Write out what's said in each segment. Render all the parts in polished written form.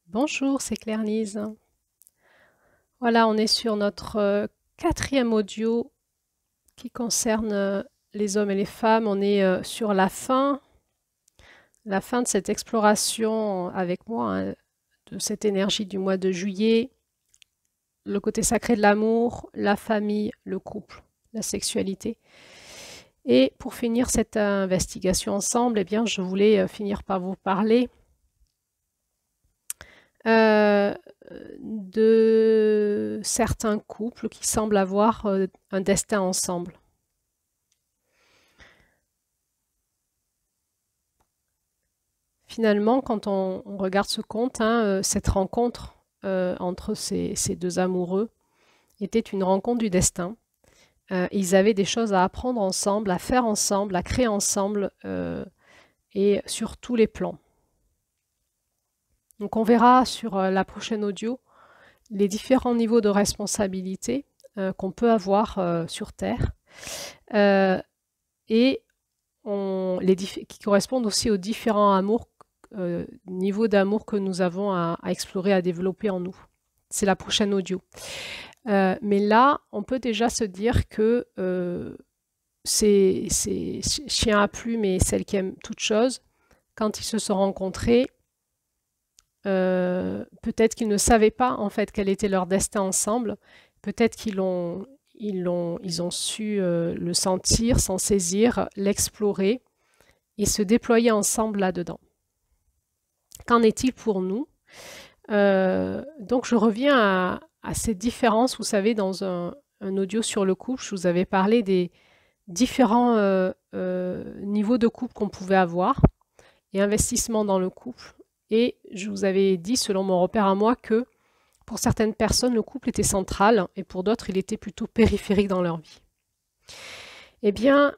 Bonjour, c'est Claire-Lise. Voilà, on est sur notre quatrième audio qui concerne les hommes et les femmes. On est sur la fin de cette exploration avec moi, hein, de cette énergie du mois de juillet, le côté sacré de l'amour, la famille, le couple, la sexualité. Et pour finir cette investigation ensemble, eh bien, je voulais finir par vous parler euh, de certains couples qui semblent avoir un destin ensemble. Finalement, quand on regarde ce conte, hein, cette rencontre entre ces deux amoureux était une rencontre du destin. Ils avaient des choses à apprendre ensemble, à faire ensemble, à créer ensemble, et sur tous les plans. Donc on verra sur la prochaine audio les différents niveaux de responsabilité qu'on peut avoir sur Terre, et qui correspondent aussi aux différents amours, niveaux d'amour que nous avons à explorer, à développer en nous. C'est la prochaine audio. Mais là, on peut déjà se dire que ces chiens à plumes et celles qui aiment toutes choses, quand ils se sont rencontrés, peut-être qu'ils ne savaient pas en fait quel était leur destin ensemble. Peut-être qu'ils ils ont su le sentir, s'en saisir, l'explorer et se déployer ensemble là-dedans. Qu'en est-il pour nous? Donc je reviens à ces différences. Vous savez, dans un audio sur le couple, je vous avais parlé des différents niveaux de couple qu'on pouvait avoir et investissement dans le couple. Et je vous avais dit, selon mon repère à moi, que pour certaines personnes, le couple était central et pour d'autres, il était plutôt périphérique dans leur vie. Eh bien,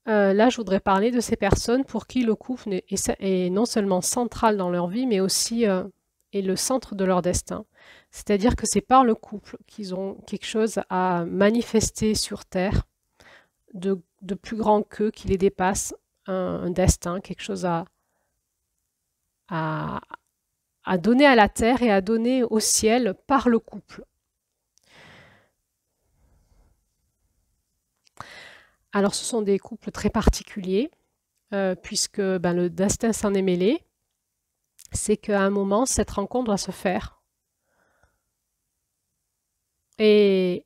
là, je voudrais parler de ces personnes pour qui le couple est non seulement central dans leur vie, mais aussi est le centre de leur destin. C'est-à-dire que c'est par le couple qu'ils ont quelque chose à manifester sur Terre de plus grand qu'eux, qui les dépasse, un destin, quelque chose à, à donner à la terre et à donner au ciel par le couple. Alors ce sont des couples très particuliers, puisque le destin s'en est mêlé. C'est qu'à un moment, cette rencontre doit se faire. Et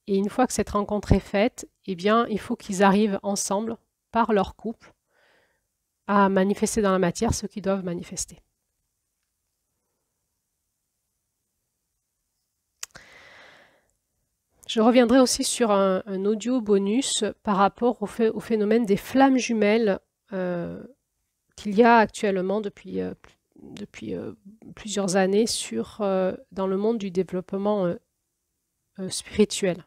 une fois que cette rencontre est faite, eh bien, il faut qu'ils arrivent ensemble, par leur couple, à manifester dans la matière ce qu'ils doivent manifester. Je reviendrai aussi sur un audio bonus par rapport au phénomène des flammes jumelles qu'il y a actuellement depuis plusieurs années dans le monde du développement spirituel.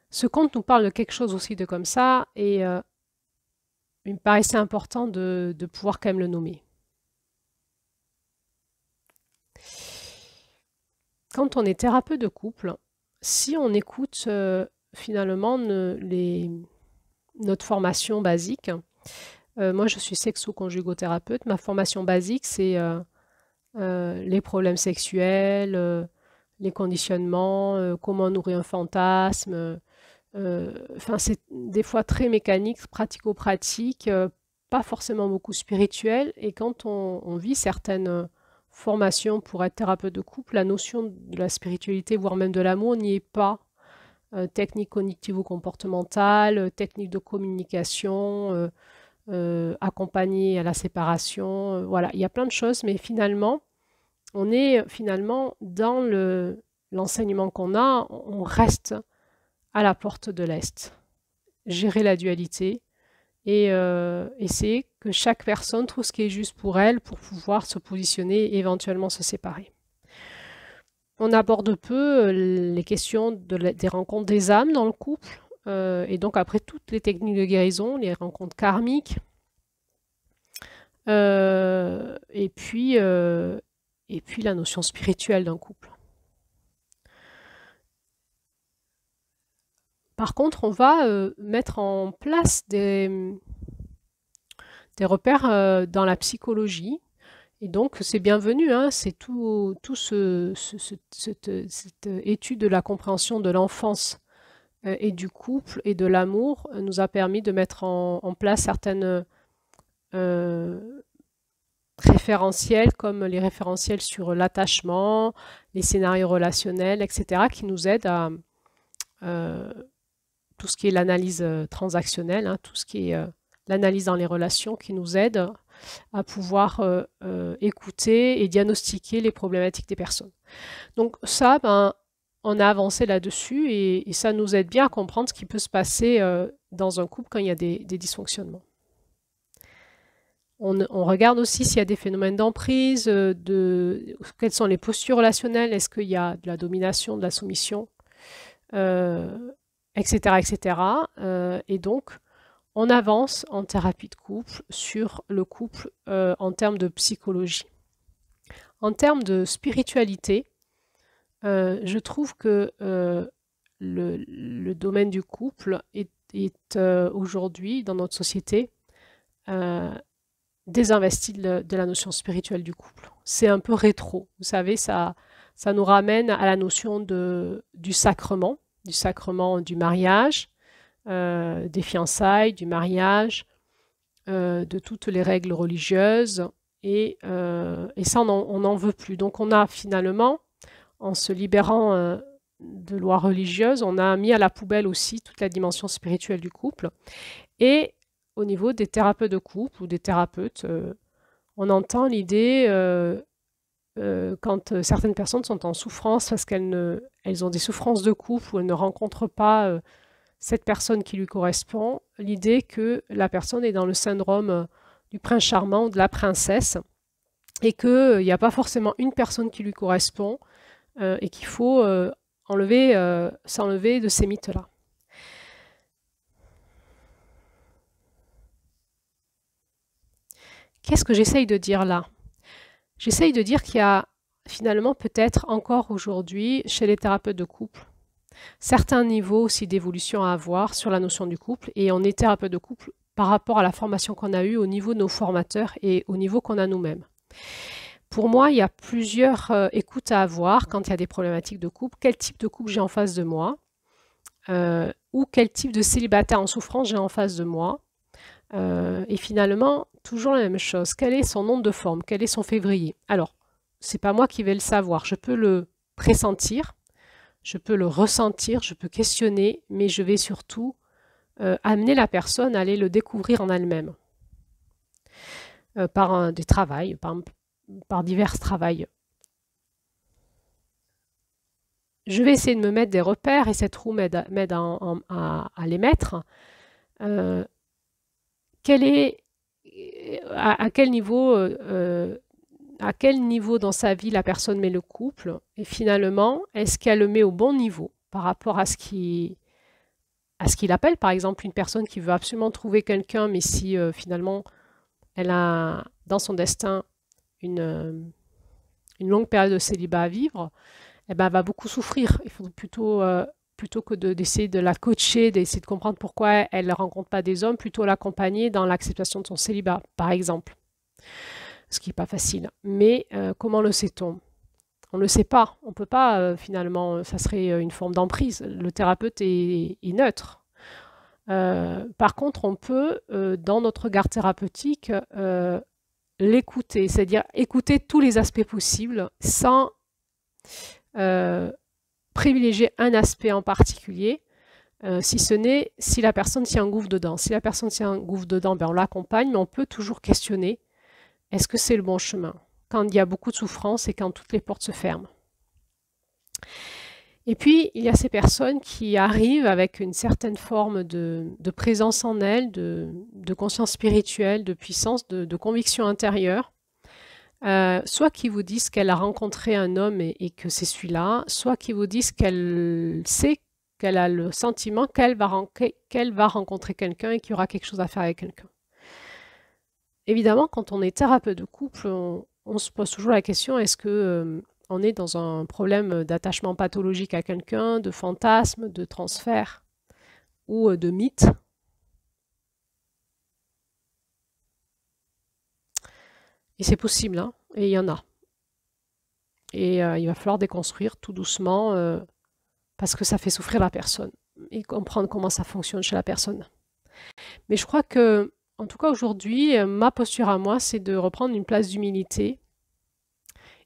Ce conte nous parle de quelque chose aussi de comme ça et il me paraissait important de pouvoir quand même le nommer. Quand on est thérapeute de couple, si on écoute finalement notre formation basique, moi je suis sexo-conjugothérapeute, ma formation basique c'est les problèmes sexuels, les conditionnements, comment nourrir un fantasme. Enfin, c'est des fois très mécanique, pratico-pratique, pas forcément beaucoup spirituel. Et quand on vit certaines formations pour être thérapeute de couple, la notion de la spiritualité, voire même de l'amour, n'y est pas. Technique cognitivo-comportementale, technique de communication, accompagner à la séparation. Voilà, il y a plein de choses, mais finalement, on est finalement dans l'enseignement qu'on a, on reste à la porte de l'Est. Gérer la dualité et essayer que chaque personne trouve ce qui est juste pour elle pour pouvoir se positionner et éventuellement se séparer. On aborde peu les questions des rencontres des âmes dans le couple, et donc après toutes les techniques de guérison, les rencontres karmiques, et puis la notion spirituelle d'un couple. Par contre, on va mettre en place des repères dans la psychologie Et donc, c'est bienvenu, hein, c'est cette étude de la compréhension de l'enfance et du couple et de l'amour nous a permis de mettre en place certaines référentiels, comme les référentiels sur l'attachement, les scénarios relationnels, etc., qui nous aident à tout ce qui est l'analyse transactionnelle, hein, tout ce qui est l'analyse dans les relations, qui nous aide à pouvoir écouter et diagnostiquer les problématiques des personnes. Donc ça, on a avancé là-dessus et ça nous aide bien à comprendre ce qui peut se passer dans un couple quand il y a des dysfonctionnements. On regarde aussi s'il y a des phénomènes d'emprise, quelles sont les postures relationnelles, est-ce qu'il y a de la domination, de la soumission, etc. etc. Et donc, on avance en thérapie de couple sur le couple en termes de psychologie. En termes de spiritualité, je trouve que le domaine du couple est aujourd'hui, dans notre société, désinvesti de la notion spirituelle du couple. C'est un peu rétro. Vous savez, ça nous ramène à la notion du sacrement du mariage, des fiançailles, du mariage, de toutes les règles religieuses. Et ça, on n'en veut plus. Donc on a finalement, en se libérant de lois religieuses, on a mis à la poubelle aussi toute la dimension spirituelle du couple. Et au niveau des thérapeutes de couple ou des thérapeutes, on entend l'idée, quand certaines personnes sont en souffrance parce qu'elles ont des souffrances de couple ou elles ne rencontrent pas cette personne qui lui correspond, l'idée que la personne est dans le syndrome du prince charmant ou de la princesse et qu'il n'y a pas forcément une personne qui lui correspond et qu'il faut s'enlever de ces mythes-là. Qu'est-ce que j'essaye de dire là? J'essaye de dire qu'il y a finalement peut-être encore aujourd'hui chez les thérapeutes de couple certains niveaux aussi d'évolution à avoir sur la notion du couple, et on est thérapeute de couple par rapport à la formation qu'on a eue au niveau de nos formateurs et au niveau qu'on a nous-mêmes. Pour moi, il y a plusieurs écoutes à avoir quand il y a des problématiques de couple. Quel type de couple j'ai en face de moi ou quel type de célibataire en souffrance j'ai en face de moi. Et finalement, toujours la même chose. Quel est son nom de forme? Quel est son février? Alors, c'est pas moi qui vais le savoir. Je peux le pressentir, je peux le ressentir, je peux questionner, mais je vais surtout amener la personne à aller le découvrir en elle-même. Par des travails, par divers travails. Je vais essayer de me mettre des repères et cette roue m'aide à les mettre. À quel niveau dans sa vie la personne met le couple et finalement, est-ce qu'elle le met au bon niveau par rapport à ce qu'il appelle, par exemple, une personne qui veut absolument trouver quelqu'un, mais si finalement elle a dans son destin une longue période de célibat à vivre, eh ben, elle va beaucoup souffrir. Il faut plutôt que d'essayer de la coacher, d'essayer de comprendre pourquoi elle ne rencontre pas des hommes, plutôt l'accompagner dans l'acceptation de son célibat, par exemple. Ce qui n'est pas facile. Mais comment le sait-on? On ne le sait pas. On ne peut pas, finalement, ça serait une forme d'emprise. Le thérapeute est neutre. Par contre, on peut, dans notre regard thérapeutique, l'écouter, c'est-à-dire écouter tous les aspects possibles sans privilégier un aspect en particulier, si ce n'est si la personne s'y engouffre dedans. Si la personne s'y engouffre dedans, ben on l'accompagne, mais on peut toujours questionner, est-ce que c'est le bon chemin? Quand il y a beaucoup de souffrance et quand toutes les portes se ferment. Et puis, il y a ces personnes qui arrivent avec une certaine forme de présence en elles, de conscience spirituelle, de puissance, de conviction intérieure, soit qui vous disent qu'elle a rencontré un homme et que c'est celui-là, soit qui vous disent qu'elle sait, qu'elle a le sentiment qu'elle va rencontrer quelqu'un et qu'il y aura quelque chose à faire avec quelqu'un. Évidemment, quand on est thérapeute de couple, on se pose toujours la question, est-ce que on est dans un problème d'attachement pathologique à quelqu'un, de fantasme, de transfert ou de mythe? Et c'est possible, hein, et il y en a. Et il va falloir déconstruire tout doucement parce que ça fait souffrir la personne et comprendre comment ça fonctionne chez la personne. Mais je crois que, en tout cas aujourd'hui, ma posture à moi, c'est de reprendre une place d'humilité.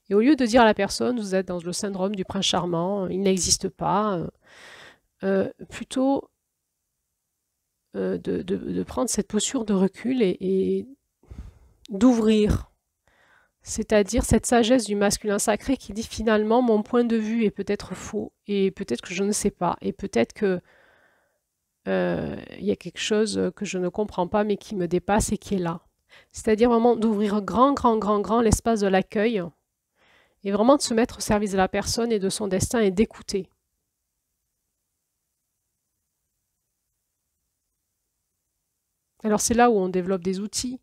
Et au lieu de dire à la personne, vous êtes dans le syndrome du prince charmant, il n'existe pas, plutôt de prendre cette posture de recul et d'ouvrir. C'est-à-dire cette sagesse du masculin sacré qui dit finalement mon point de vue est peut-être faux et peut-être que je ne sais pas et peut-être que y a quelque chose que je ne comprends pas mais qui me dépasse et qui est là. C'est-à-dire vraiment d'ouvrir grand l'espace de l'accueil et vraiment de se mettre au service de la personne et de son destin et d'écouter. Alors c'est là où on développe des outils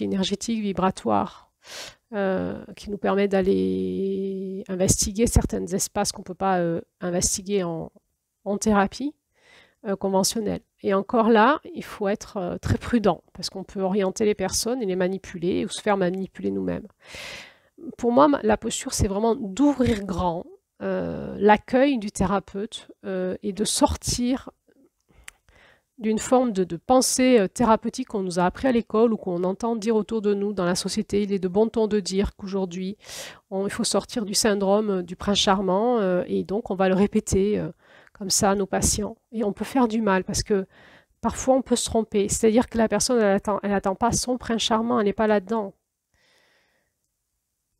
énergétiques, vibratoires, qui nous permettent d'aller investiguer certains espaces qu'on ne peut pas investiguer en thérapie conventionnelle. Et encore là, il faut être très prudent, parce qu'on peut orienter les personnes et les manipuler, ou se faire manipuler nous-mêmes. Pour moi, la posture, c'est vraiment d'ouvrir grand l'accueil du thérapeute et de sortir d'une forme de pensée thérapeutique qu'on nous a appris à l'école ou qu'on entend dire autour de nous dans la société. Il est de bon ton de dire qu'aujourd'hui, il faut sortir du syndrome du prince charmant et donc on va le répéter comme ça à nos patients. Et on peut faire du mal parce que parfois on peut se tromper. C'est-à-dire que la personne, elle attend pas son prince charmant, elle n'est pas là-dedans.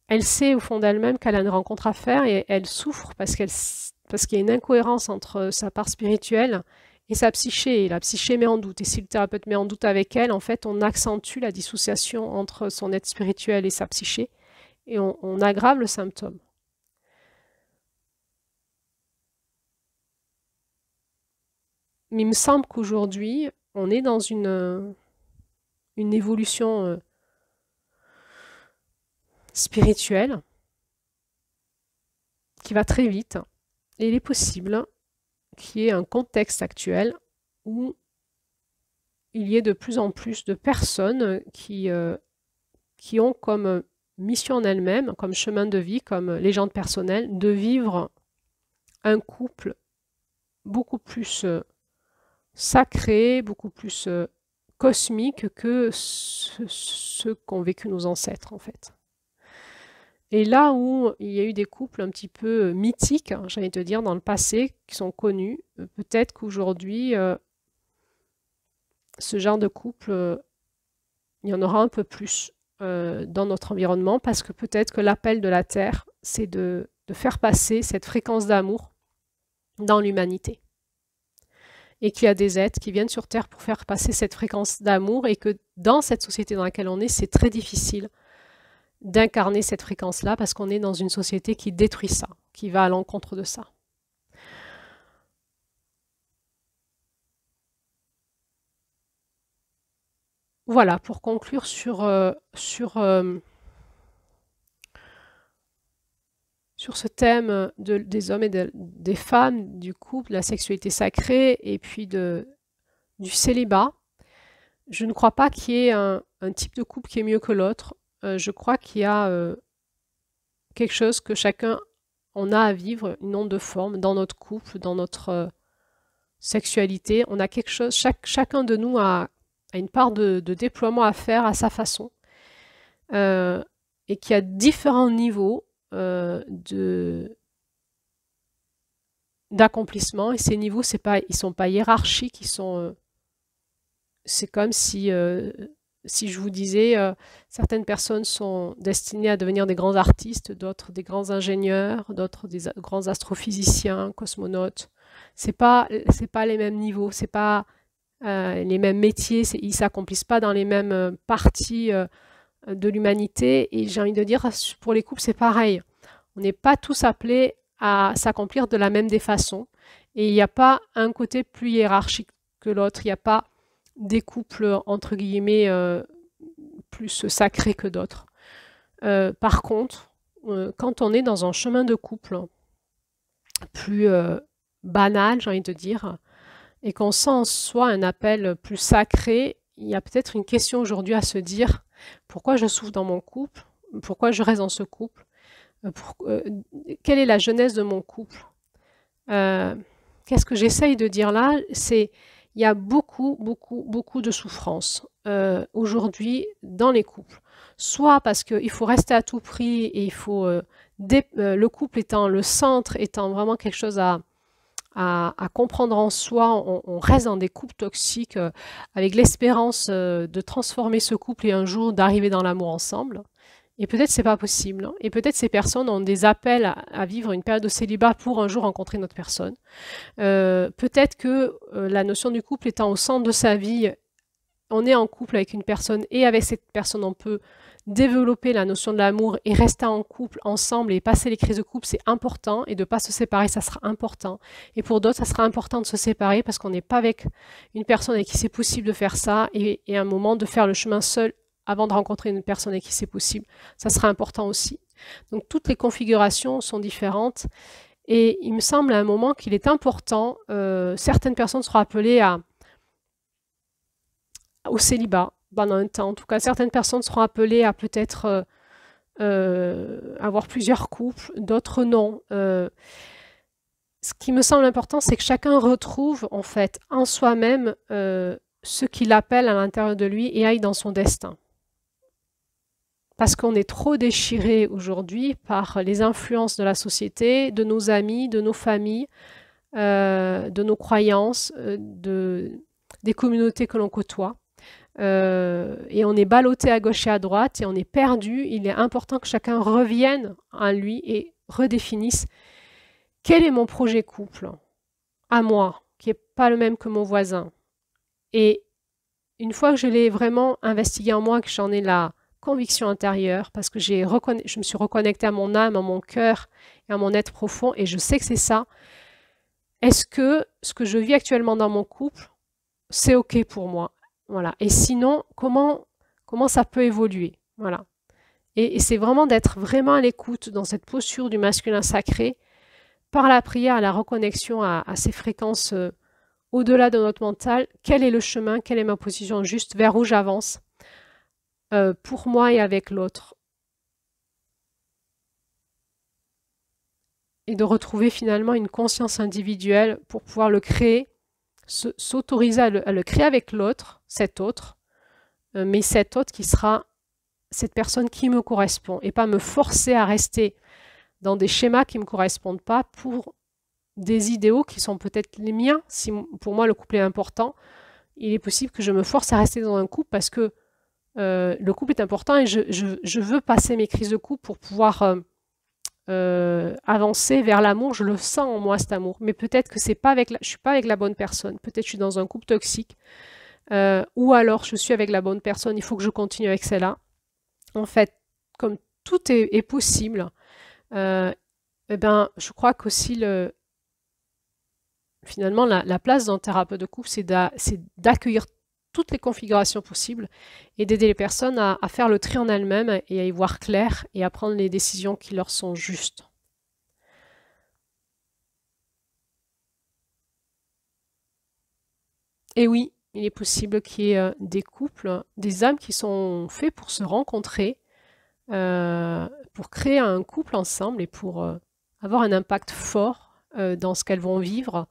Elle sait au fond d'elle-même qu'elle a une rencontre à faire et elle souffre parce qu'il y a une incohérence entre sa part spirituelle et sa psyché. Et la psyché met en doute. Et si le thérapeute met en doute avec elle, en fait, on accentue la dissociation entre son être spirituel et sa psyché et on aggrave le symptôme. Mais il me semble qu'aujourd'hui, on est dans une évolution spirituelle qui va très vite. Et il est possible qu'il y ait un contexte actuel où il y ait de plus en plus de personnes qui ont comme mission en elles-mêmes, comme chemin de vie, comme légende personnelle, de vivre un couple beaucoup plus sacré, beaucoup plus cosmique que ce qu'ont vécu nos ancêtres, en fait. Et là où il y a eu des couples un petit peu mythiques, hein, j'allais te dire, dans le passé, qui sont connus, peut-être qu'aujourd'hui, ce genre de couple, il y en aura un peu plus dans notre environnement, parce que peut-être que l'appel de la Terre, c'est de faire passer cette fréquence d'amour dans l'humanité. Et qu'il y a des êtres qui viennent sur Terre pour faire passer cette fréquence d'amour, et que dans cette société dans laquelle on est, c'est très difficile d'incarner cette fréquence-là, parce qu'on est dans une société qui détruit ça, qui va à l'encontre de ça. Voilà, pour conclure sur ce thème des hommes et des femmes, du couple, de la sexualité sacrée, et puis du célibat, je ne crois pas qu'il y ait un type de couple qui est mieux que l'autre. Je crois qu'il y a quelque chose que chacun on a à vivre, une onde de forme dans notre couple, dans notre sexualité. On a quelque chose, chacun de nous a une part de déploiement à faire à sa façon, et qu'il y a différents niveaux d'accomplissement, et ces niveaux, ils sont pas hiérarchiques, c'est comme si je vous disais, certaines personnes sont destinées à devenir des grands artistes, d'autres des grands ingénieurs, d'autres des grands astrophysiciens, cosmonautes. C'est pas les mêmes niveaux, c'est pas les mêmes métiers, ils s'accomplissent pas dans les mêmes parties de l'humanité. Et j'ai envie de dire, pour les couples, c'est pareil. On n'est pas tous appelés à s'accomplir de la même des façons. Et il n'y a pas un côté plus hiérarchique que l'autre. Il n'y a pas des couples, entre guillemets, plus sacrés que d'autres. Par contre, quand on est dans un chemin de couple plus banal, j'ai envie de dire, et qu'on sent en soi un appel plus sacré, il y a peut-être une question aujourd'hui à se dire, Pourquoi je souffre dans mon couple? Pourquoi je reste dans ce couple? Quelle est la genèse de mon couple? Qu'est-ce que j'essaye de dire là? C'est il y a beaucoup, beaucoup, beaucoup de souffrance aujourd'hui dans les couples. Soit parce qu'il faut rester à tout prix et il faut le couple étant le centre, étant vraiment quelque chose à comprendre en soi, on reste dans des couples toxiques avec l'espérance de transformer ce couple et un jour d'arriver dans l'amour ensemble. Et peut-être c'est pas possible, hein. Et peut-être ces personnes ont des appels à vivre une période de célibat pour un jour rencontrer une autre personne. Peut-être que la notion du couple étant au centre de sa vie, on est en couple avec une personne et avec cette personne on peut développer la notion de l'amour et rester en couple ensemble et passer les crises de couple, c'est important, et de ne pas se séparer, ça sera important. Et pour d'autres, ça sera important de se séparer parce qu'on n'est pas avec une personne avec qui c'est possible de faire ça, et à un moment de faire le chemin seul avant de rencontrer une personne avec qui c'est possible, ça sera important aussi. Donc toutes les configurations sont différentes, et il me semble à un moment qu'il est important, certaines personnes seront appelées au célibat pendant un temps. En tout cas, certaines personnes seront appelées à peut-être avoir plusieurs couples, d'autres non. Ce qui me semble important, c'est que chacun retrouve en fait en soi-même ce qu'il appelle à l'intérieur de lui et aille dans son destin. Parce qu'on est trop déchiré aujourd'hui par les influences de la société, de nos amis, de nos familles, de nos croyances, des communautés que l'on côtoie. Et on est ballotté à gauche et à droite et on est perdu. Il est important que chacun revienne à lui et redéfinisse quel est mon projet couple à moi, qui n'est pas le même que mon voisin. Et une fois que je l'ai vraiment investigué en moi, que j'en ai la conviction intérieure, parce que je me suis reconnectée à mon âme, à mon cœur et à mon être profond, et je sais que c'est ça. Est-ce que ce que je vis actuellement dans mon couple, c'est OK pour moi? Voilà. Et sinon, comment ça peut évoluer? Voilà. Et c'est vraiment d'être vraiment à l'écoute dans cette posture du masculin sacré, par la prière, à la reconnexion à ces fréquences au-delà de notre mental. Quel est le chemin? Quelle est ma position juste? Vers où j'avance? Pour moi et avec l'autre. Et de retrouver finalement une conscience individuelle pour pouvoir le créer, s'autoriser à le créer avec l'autre, cet autre, mais cet autre qui sera cette personne qui me correspond, et pas me forcer à rester dans des schémas qui ne me correspondent pas pour des idéaux qui sont peut-être les miens. Si pour moi le couple est important, il est possible que je me force à rester dans un couple parce que le couple est important et je veux passer mes crises de couple pour pouvoir avancer vers l'amour. Je le sens en moi, cet amour, mais peut-être que c'est pas je suis pas avec la bonne personne, peut-être que je suis dans un couple toxique, ou alors je suis avec la bonne personne, il faut que je continue avec celle-là. En fait, comme tout est possible, eh ben, je crois qu'aussi finalement la place d'un thérapeute de couple, c'est d'accueillir toutes les configurations possibles et d'aider les personnes à faire le tri en elles-mêmes et à y voir clair et à prendre les décisions qui leur sont justes. Et oui, il est possible qu'il y ait des couples, des âmes qui sont faits pour se rencontrer, pour créer un couple ensemble et pour avoir un impact fort dans ce qu'elles vont vivre,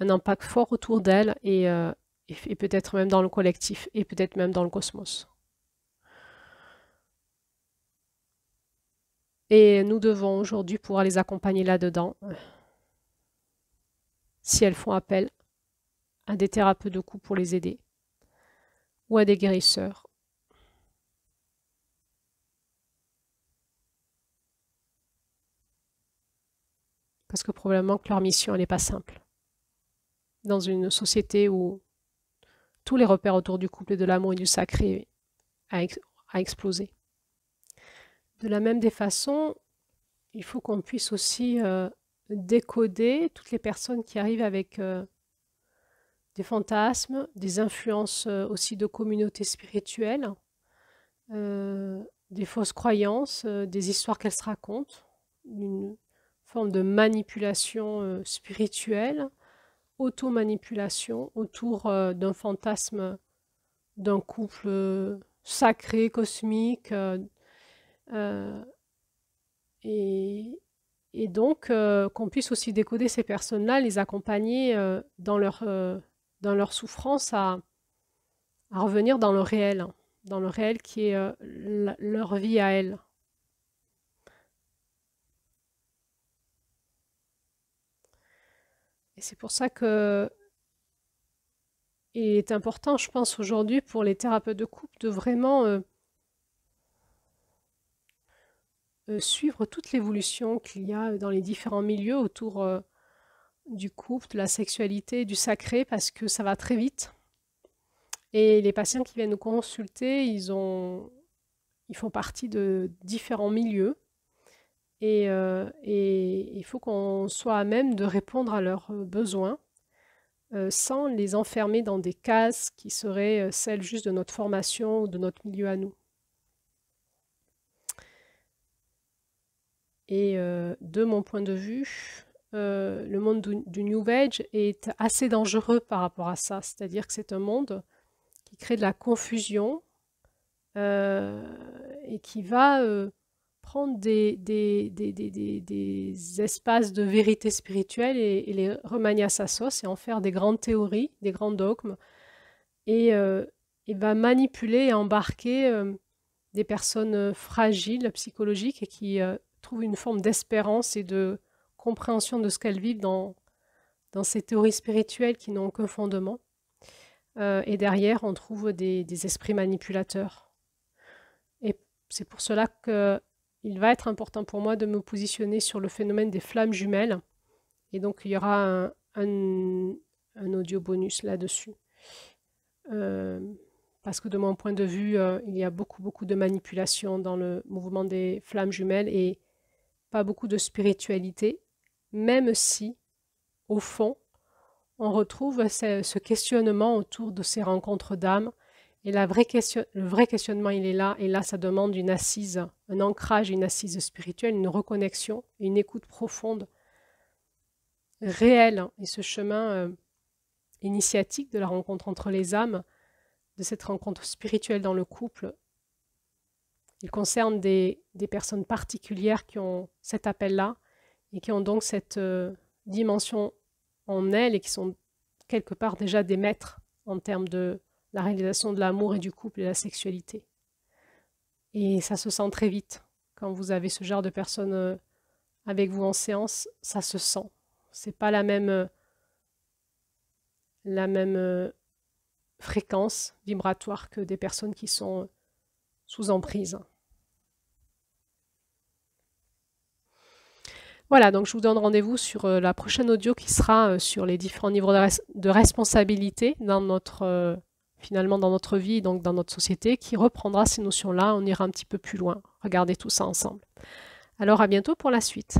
un impact fort autour d'elles et peut-être même dans le collectif et peut-être même dans le cosmos. Et nous devons aujourd'hui pouvoir les accompagner là-dedans, si elles font appel à des thérapeutes de couple pour les aider, ou à des guérisseurs. Parce que probablement que leur mission, elle n'est pas simple. Dans une société où tous les repères autour du couple et de l'amour et du sacré a explosé. De la même des façons, il faut qu'on puisse aussi décoder toutes les personnes qui arrivent avec des fantasmes, des influences aussi de communautés spirituelles, des fausses croyances, des histoires qu'elles se racontent, une forme de manipulation spirituelle, auto-manipulation autour d'un fantasme d'un couple sacré, cosmique, et donc qu'on puisse aussi décoder ces personnes-là, les accompagner dans leur souffrance à revenir dans le réel qui est leur vie à elles. Et c'est pour ça que il est important, je pense, aujourd'hui pour les thérapeutes de couple de vraiment suivre toute l'évolution qu'il y a dans les différents milieux autour du couple, de la sexualité, du sacré, parce que ça va très vite. Et les patients qui viennent nous consulter, ils font partie de différents milieux. Et il faut qu'on soit à même de répondre à leurs besoins sans les enfermer dans des cases qui seraient celles juste de notre formation ou de notre milieu à nous. Et de mon point de vue, le monde du New Age est assez dangereux par rapport à ça. C'est-à-dire que c'est un monde qui crée de la confusion et qui va prendre des espaces de vérité spirituelle et les remanier à sa sauce et en faire des grandes théories, des grands dogmes, et va manipuler et embarquer des personnes fragiles, psychologiques, et qui trouvent une forme d'espérance et de compréhension de ce qu'elles vivent dans ces théories spirituelles qui n'ont aucun fondement. Et derrière, on trouve des esprits manipulateurs. Et c'est pour cela qu'il va être important pour moi de me positionner sur le phénomène des flammes jumelles. Et donc, il y aura un audio bonus là-dessus. Parce que de mon point de vue, il y a beaucoup de manipulation dans le mouvement des flammes jumelles et pas beaucoup de spiritualité, même si, au fond, on retrouve ce questionnement autour de ces rencontres d'âme. Et le vrai questionnement, il est là. Et là, ça demande une assise, un ancrage, une assise spirituelle, une reconnexion, une écoute profonde, réelle. Et ce chemin initiatique de la rencontre entre les âmes, de cette rencontre spirituelle dans le couple, il concerne des personnes particulières qui ont cet appel-là et qui ont donc cette dimension en elles et qui sont quelque part déjà des maîtres en termes de la réalisation de l'amour et du couple et de la sexualité. Et ça se sent très vite. Quand vous avez ce genre de personnes avec vous en séance, ça se sent. C'est pas la même fréquence vibratoire que des personnes qui sont sous emprise. Voilà, donc je vous donne rendez-vous sur la prochaine audio qui sera sur les différents niveaux de responsabilité dans finalement dans notre vie, donc dans notre société, qui reprendra ces notions-là. On ira un petit peu plus loin. Regardez tout ça ensemble. Alors à bientôt pour la suite.